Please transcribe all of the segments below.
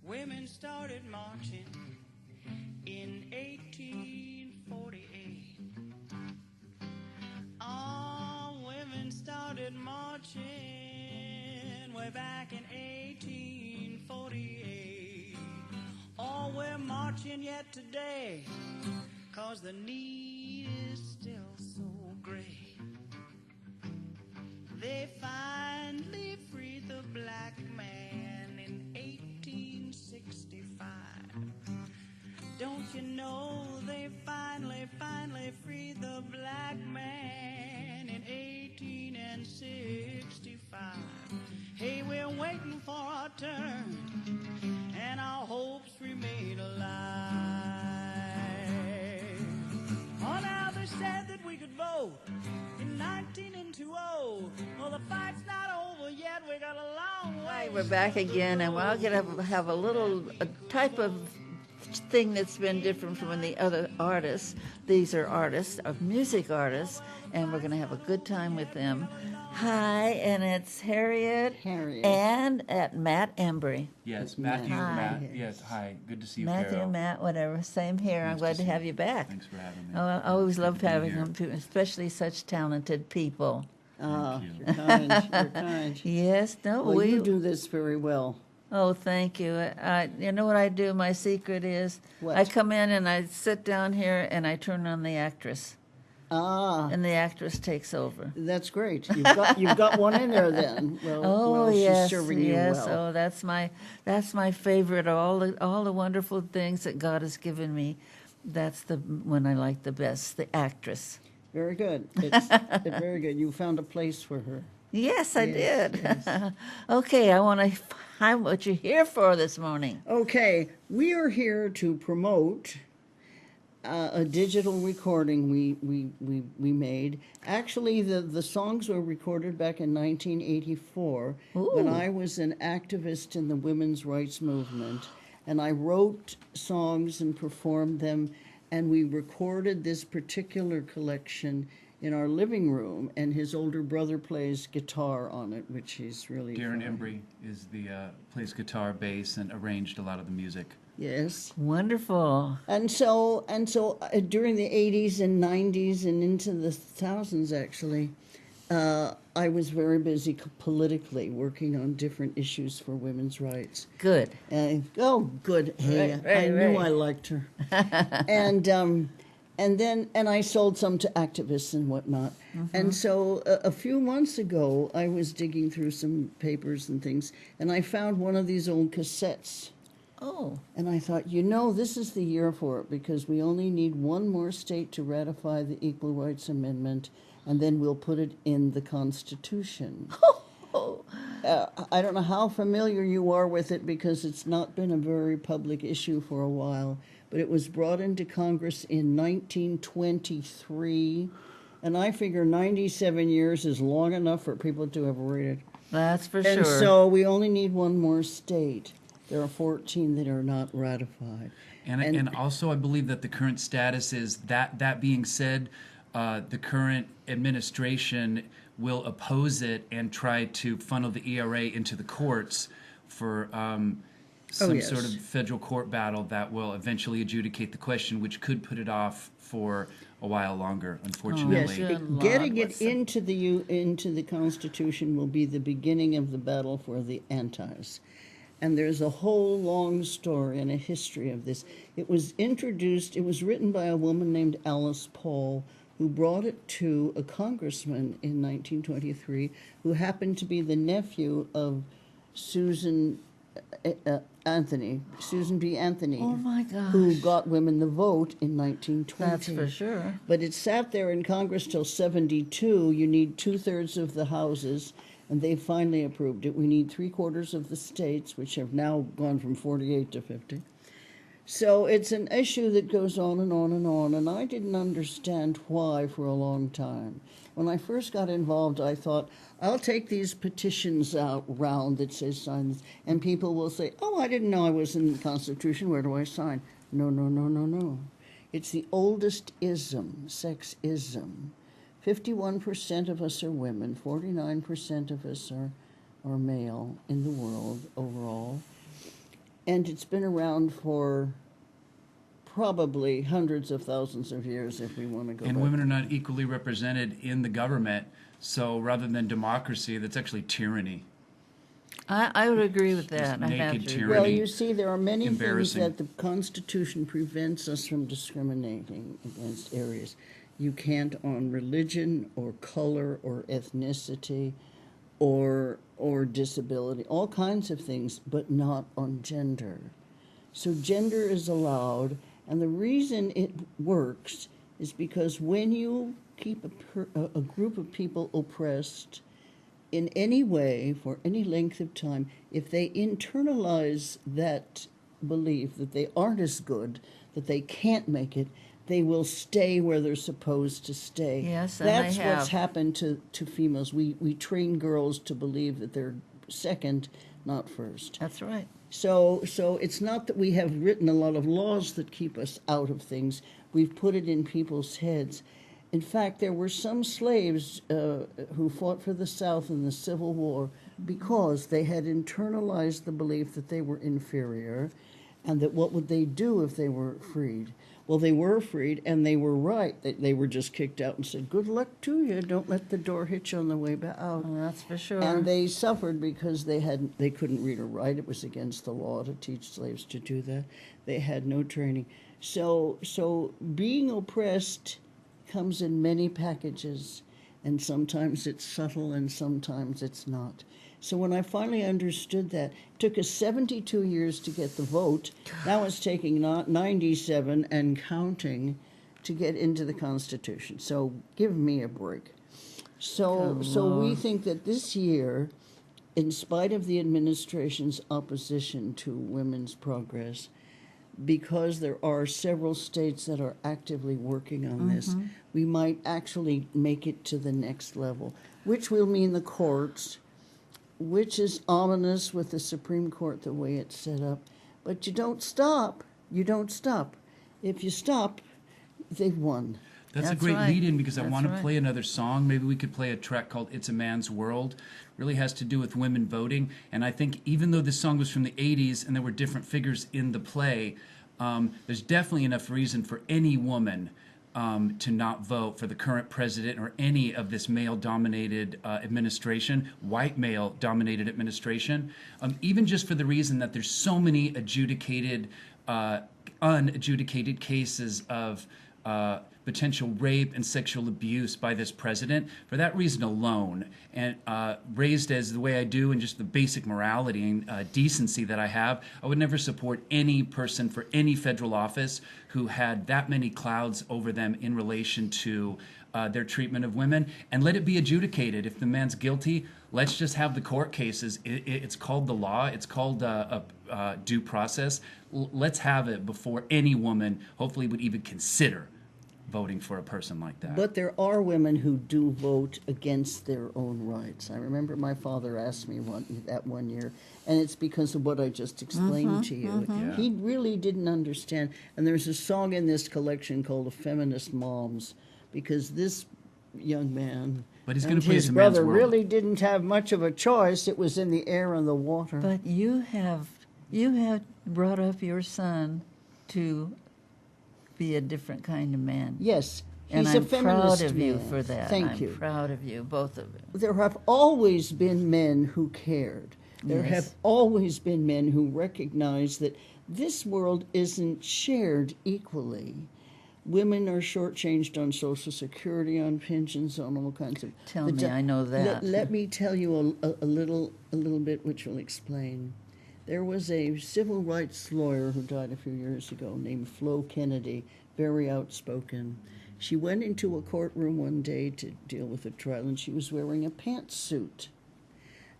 Women started marching in 1848. Oh, women started marching way back in 1848. Oh, we're marching yet today, 'cause the need is still so great. They finally freed the black man in 1865. Don't you know they finally freed the black man in 1865? Hey, we're waiting for our turn, and our hopes remain alive. Oh, now they said that we could vote in 1920. Well, the fight's not over yet. We got a long way. Hi, we're back again, and we're going to have a type of thing that's been different from the other artists. These are artists, music artists, and we're going to have a good time with them. Hi, and it's Harriette. And at Matt Embry. Yes, Matthew, Hi. Matt. Yes, hi. Good to see you, Matthew, Carol. Matt, whatever. Same here. I'm glad to have you back. Thanks for having me. Oh, I always love being having here. them, too, especially such talented people. Ah, you. you're kind. You're kind. Yes, no, Well, we you do this very well. Oh, thank you. You know what I do? My secret is What? I come in and I sit down here and I turn on the actress, Ah, and the actress takes over. that's great. You've got one in there then. Well, Oh well, yes, she's serving yes. you well. Oh, that's my favorite. All the wonderful things that God has given me. That's the one I like the best. The actress. Very good. It's very good. You found a place for her. Yes, I Yes, did. yes. Okay, I want to find what you're here for this morning. Okay, we are here to promote a digital recording we made. Actually, the songs were recorded back in 1984 when Ooh. I was an activist in the women's rights movement, and I wrote songs and performed them, and we recorded this particular collection in our living room, and his older brother plays guitar on it, which he's really Darren fun. Embry is plays guitar, bass, and arranged a lot of the music. Yes. Wonderful. And so during the 80s and 90s and into the thousands, actually, I was very busy politically working on different issues for women's rights. Good. Oh, good. Hey, Right, I knew right. I liked her. and I sold some to activists and whatnot. And so a few months ago, I was digging through some papers and things, and I found one of these old cassettes. Oh. And I thought, this is the year for it, because we only need one more state to ratify the Equal Rights Amendment, and then we'll put it in the Constitution. I don't know how familiar you are with it, because it's not been a very public issue for a while, but it was brought into Congress in 1923, and I figure 97 years is long enough for people to have read it. That's for And sure. so we only need one more state. There are 14 that are not ratified. And also, I believe that the current status is that being said, the current administration will oppose it and try to funnel the ERA into the courts for some yes. sort of federal court battle that will eventually adjudicate the question, which could put it off for a while longer, unfortunately. Good Lord, Getting what's it into the Constitution will be the beginning of the battle for the antis. And there's a whole long story and a history of this. It was written by a woman named Alice Paul, who brought it to a congressman in 1923, who happened to be the nephew of Susan B. Anthony, Oh my gosh. who got women the vote in 1920. That's for sure. But it sat there in Congress till 72. You need 2/3 of the houses, and they finally approved it. We need 3/4 of the states, which have now gone from 48 to 50. So it's an issue that goes on and on and on, and I didn't understand why for a long time. When I first got involved, I thought, I'll take these petitions out round that says sign this, and people will say, oh, I didn't know I was in the Constitution, where do I sign? No, no, no, no, no. It's the oldest ism, sexism. 51% of us are women, 49% of us are male in the world overall. and it's been around for probably hundreds of thousands of years if we want to go And back. women are not equally represented in the government. So rather than democracy, that's actually tyranny. I would agree with that. Just I have naked to. tyranny. Well, you see, there are many things Embarrassing. that the Constitution prevents us from discriminating against areas. You can't on religion or color or ethnicity or disability, all kinds of things, but not on gender. So gender is allowed, and the reason it works is because when you keep a group of people oppressed in any way for any length of time, if they internalize that belief that they aren't as good, that they can't make it, they will stay where they're supposed to stay. Yes, and they That's have. what's happened to females. We train girls to believe that they're second, not first. That's right. So it's not that we have written a lot of laws that keep us out of things. We've put it in people's heads. In fact, there were some slaves who fought for the South in the Civil War because they had internalized the belief that they were inferior and that what would they do if they were freed? Well, they were freed, and they were right. They were just kicked out and said, good luck to you. Don't let the door hit you on the way back out. Oh, that's for sure. And they suffered because they couldn't read or write. It was against the law to teach slaves to do that. They had no training. So being oppressed comes in many packages, and sometimes it's subtle and sometimes it's not. So when I finally understood that, it took us 72 years to get the vote. Now it's taking 97 and counting to get into the Constitution. So give me a break. So we think that this year, in spite of the administration's opposition to women's progress, because there are several states that are actively working on this, we might actually make it to the next level, which will mean the courts, which is ominous with the Supreme Court the way it's set up. But you don't stop. You don't stop. If you stop, they've won. That's a That's great right. lead-in because I That's want to right. play another song. Maybe we could play a track called It's a Man's World. Really has to do with women voting. And I think even though this song was from the 80s and there were different figures in the play, there's definitely enough reason for any woman to not vote for the current president or any of this male-dominated administration, white male-dominated administration, even just for the reason that there's so many unadjudicated cases of potential rape and sexual abuse by this president. For that reason alone, and raised as the way I do and just the basic morality and decency that I have, I would never support any person for any federal office who had that many clouds over them in relation to their treatment of women. And let it be adjudicated. If the man's guilty, let's just have the court cases. It's called the law. It's called due process. Let's have it before any woman hopefully would even consider voting for a person like that. But there are women who do vote against their own rights. I remember my father asked me that one year, and it's because of what I just explained to you. Yeah. He really didn't understand. And there's a song in this collection called "The Feminist Moms," because this young man But he's and gonna play his It's a Man's brother World. really didn't have much of a choice. It was in the air and the water. But you have brought up your son to be a different kind of man. Yes, And he's I'm a feminist proud of you man. for that. Thank you. I'm proud of you, both of you. There have always been men who cared. There Yes. have always been men who recognized that this world isn't shared equally. Women are shortchanged on Social Security, on pensions, on all kinds of. Tell me, I know that. Let me tell you a little bit, which will explain. There was a civil rights lawyer who died a few years ago named Flo Kennedy, very outspoken. She went into a courtroom one day to deal with a trial, and she was wearing a pantsuit.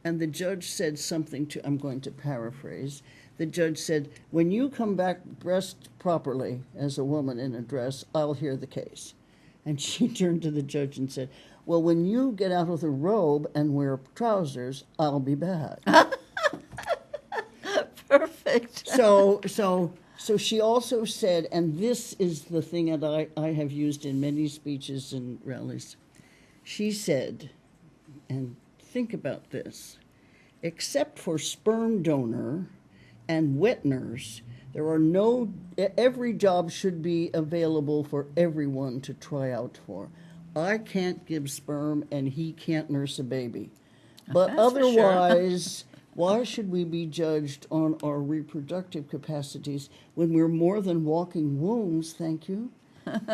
And the judge said something I'm going to paraphrase. The judge said, when you come back dressed properly as a woman in a dress, I'll hear the case. And she turned to the judge and said, well, when you get out of the robe and wear trousers, I'll be back. Perfect. So she also said, and this is the thing that I have used in many speeches and rallies. She said, and think about this, except for sperm donor, and Whitners. There are no, every job should be available for everyone to try out for. I can't give sperm and he can't nurse a baby. But That's for sure. otherwise, why should we be judged on our reproductive capacities when we're more than walking wombs, thank you?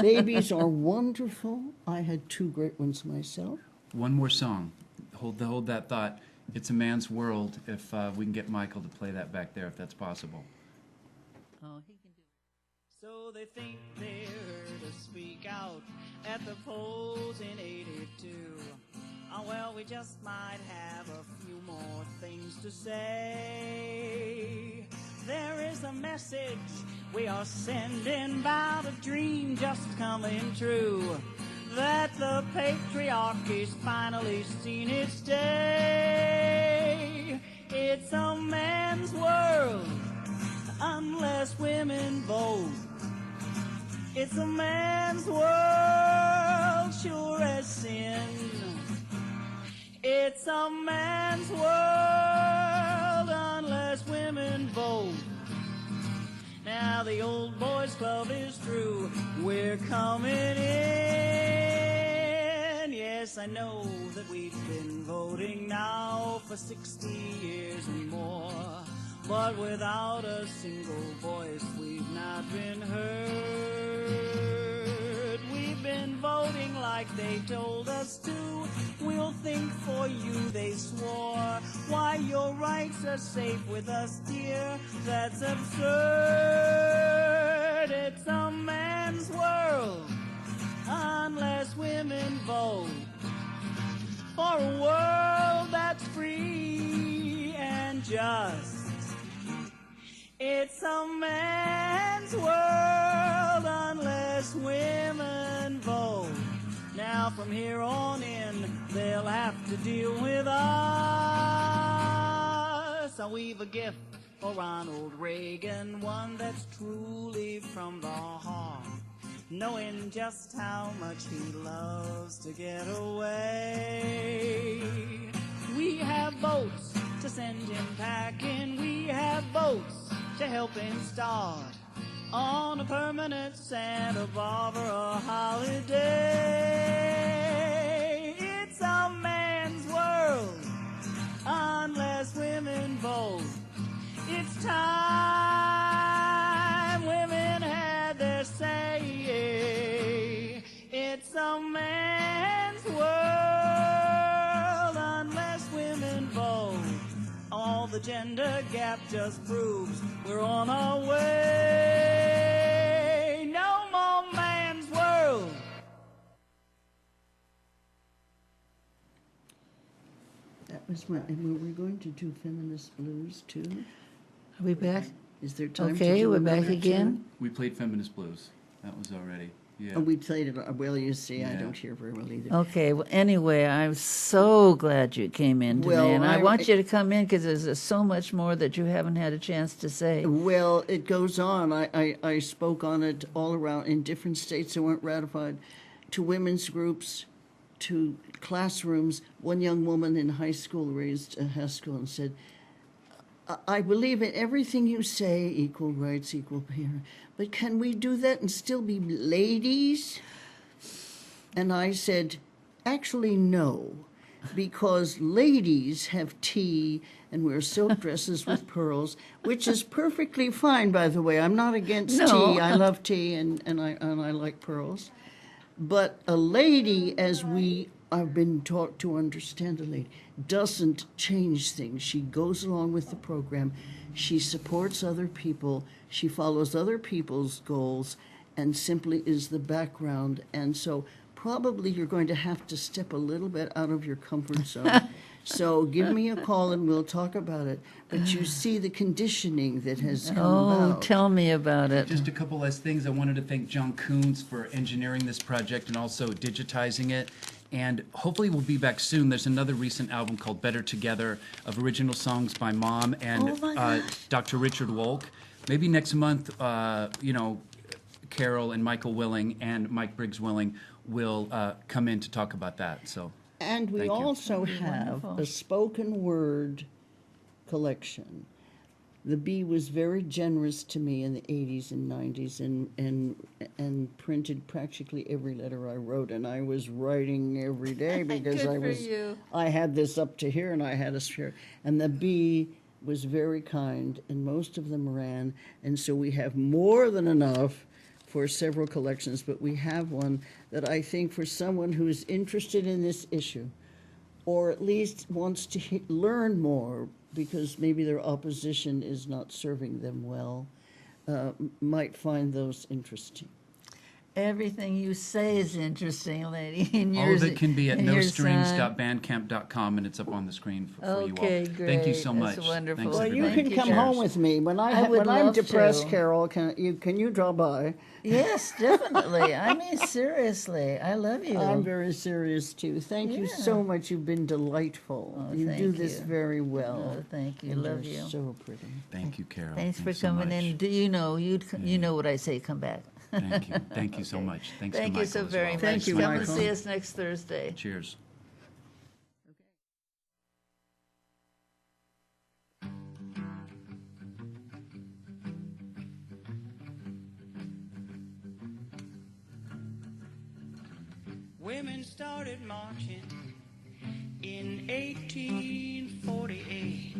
Babies are wonderful. I had 2 great ones myself. One more song. Hold that thought. It's a man's world. If we can get Michael to play that back there, if that's possible. Oh, he can do it. So they think they heard us speak out at the polls in 82. Oh, well, we just might have a few more things to say. There is a message we are sending about a dream just coming true, that the patriarchy's finally seen its day. It's a man's world unless women vote. It's a man's world, sure as sin. It's a man's world unless women vote. Now the old boys club is through. We're coming in. Yes, I know that we've been voting now for 60 years and more, but without a single voice we've not been heard. We've been voting like they told us to. We'll think for you, they swore. Why, your rights are safe with us, dear. That's absurd. It's a man's world unless women vote for a world that's free and just. It's a man's world unless women vote. Now from here on in, they'll have to deal with us. So we've a gift for Ronald Reagan, one that's truly from the heart, knowing just how much he loves to get away. We have boats to send him packing. We have boats to help him start on a permanent Santa Barbara holiday. It's a man's world unless women vote. It's time women had their say. It's a man's world unless women vote. All the gender gap just proves we're on our way. No more man's world. That was my, and were we going to do feminist blues too? Are we back? Is there time to Okay, do we're back another again. We played Feminist Blues. That was already. Yeah. Oh, we played it. Well, you see, I Yeah. don't hear very well either. Okay, well, anyway, I'm so glad you came in today, Well, and I I- want you to come in because there's so much more that you haven't had a chance to say. Well, it goes on. I spoke on it all around in different states that weren't ratified, to women's groups, to classrooms. One young woman in high school raised a Haskell and said, I believe in everything you say, equal rights, equal pay, but can we do that and still be ladies? And I said, actually, no, because ladies have tea and wear silk dresses with pearls, which is perfectly fine, by the way. I'm not against No. tea. I love tea and I like pearls. But a lady, as we have been taught to understand a lady, doesn't change things. She goes along with the program. She supports other people. She follows other people's goals and simply is the background. And so probably you're going to have to step a little bit out of your comfort zone. So give me a call and we'll talk about it. But you see the conditioning that has come Oh, about. tell me about it. Just a couple less things. I wanted to thank John Coons for engineering this project and also digitizing it. And hopefully we'll be back soon. There's another recent album called Better Together of original songs by Mom and Oh my gosh. Dr. Richard Wolk. Maybe next month, Carol and Michael Willing and Mike Briggs Willing will come in to talk about that. So, And we Thank you. also have wonderful. a spoken word collection. The Bee was very generous to me in the 80s and 90s and printed practically every letter I wrote, and I was writing every day because you. I had this up to here and I had a share. And the Bee was very kind, and most of them ran, and so we have more than enough for several collections, but we have one that I think for someone who is interested in this issue, or at least wants to learn more, because maybe their opposition is not serving them well, might find those interesting. Everything you say is interesting, lady. And All of it can be at yours, nostrings.bandcamp.com, and it's up on the screen for you all. Okay, great. Thank you so much. That's wonderful. Thanks, Well, you everybody. can come home with me when I would when I'm love depressed, to. Carol. Can you drop by? Yes, definitely. I mean, seriously, I love you. I'm very serious too. Thank you so much. You've been delightful. Oh, you thank do this you. very well. Oh, thank you. And Love you're you. so pretty. Thank you, Carol. Thanks for Thanks so coming much. in. Do you know you know what I say? Come back. Thank you. Thank you so much. Thanks Thank to you Michael so as very well. much. Thank you, Come and Michael. see us next Thursday. Cheers. Women started marching in 1848.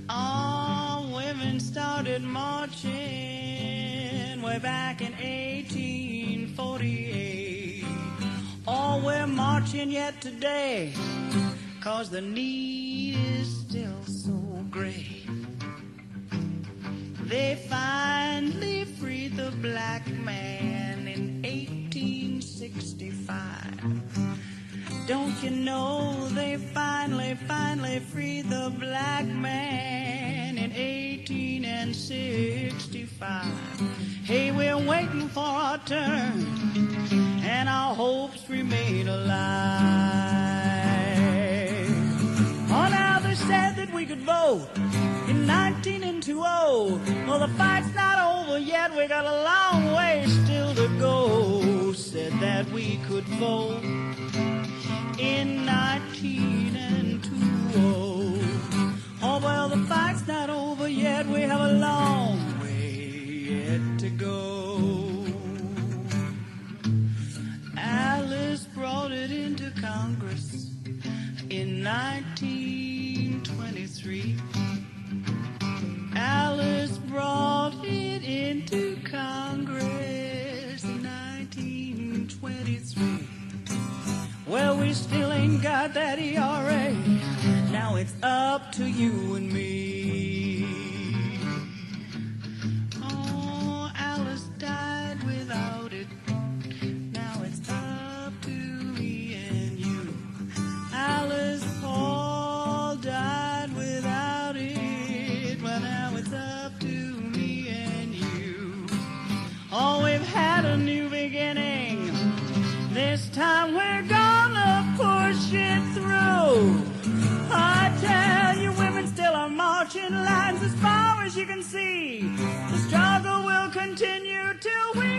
Oh, women started marching way back in 1848. Oh, we're marching yet today, 'cause the need is still so great. They finally freed the black man in 1865. Don't you know they finally freed the black man in 1865? Hey, we're waiting for our turn, and our hopes remain alive. Oh, now they said that we could vote in 1920. Well, the fight's not over yet, we got a long way still to go. Said that we could vote in 1920. Oh, well, the fight's not over yet, we have a long way yet to go. Alice brought it into Congress in 1923. Alice brought it into Congress in 1923. Well, we still ain't got that ERA. Now it's up to you and me. Oh, Alice died without it. Now it's up to me and you. Alice Paul died without it. Well, now it's up to me and you. Oh, we've had a new beginning. This time we're gonna push it through. I tell you, women still are marching lines as far as you can see. The struggle will continue till we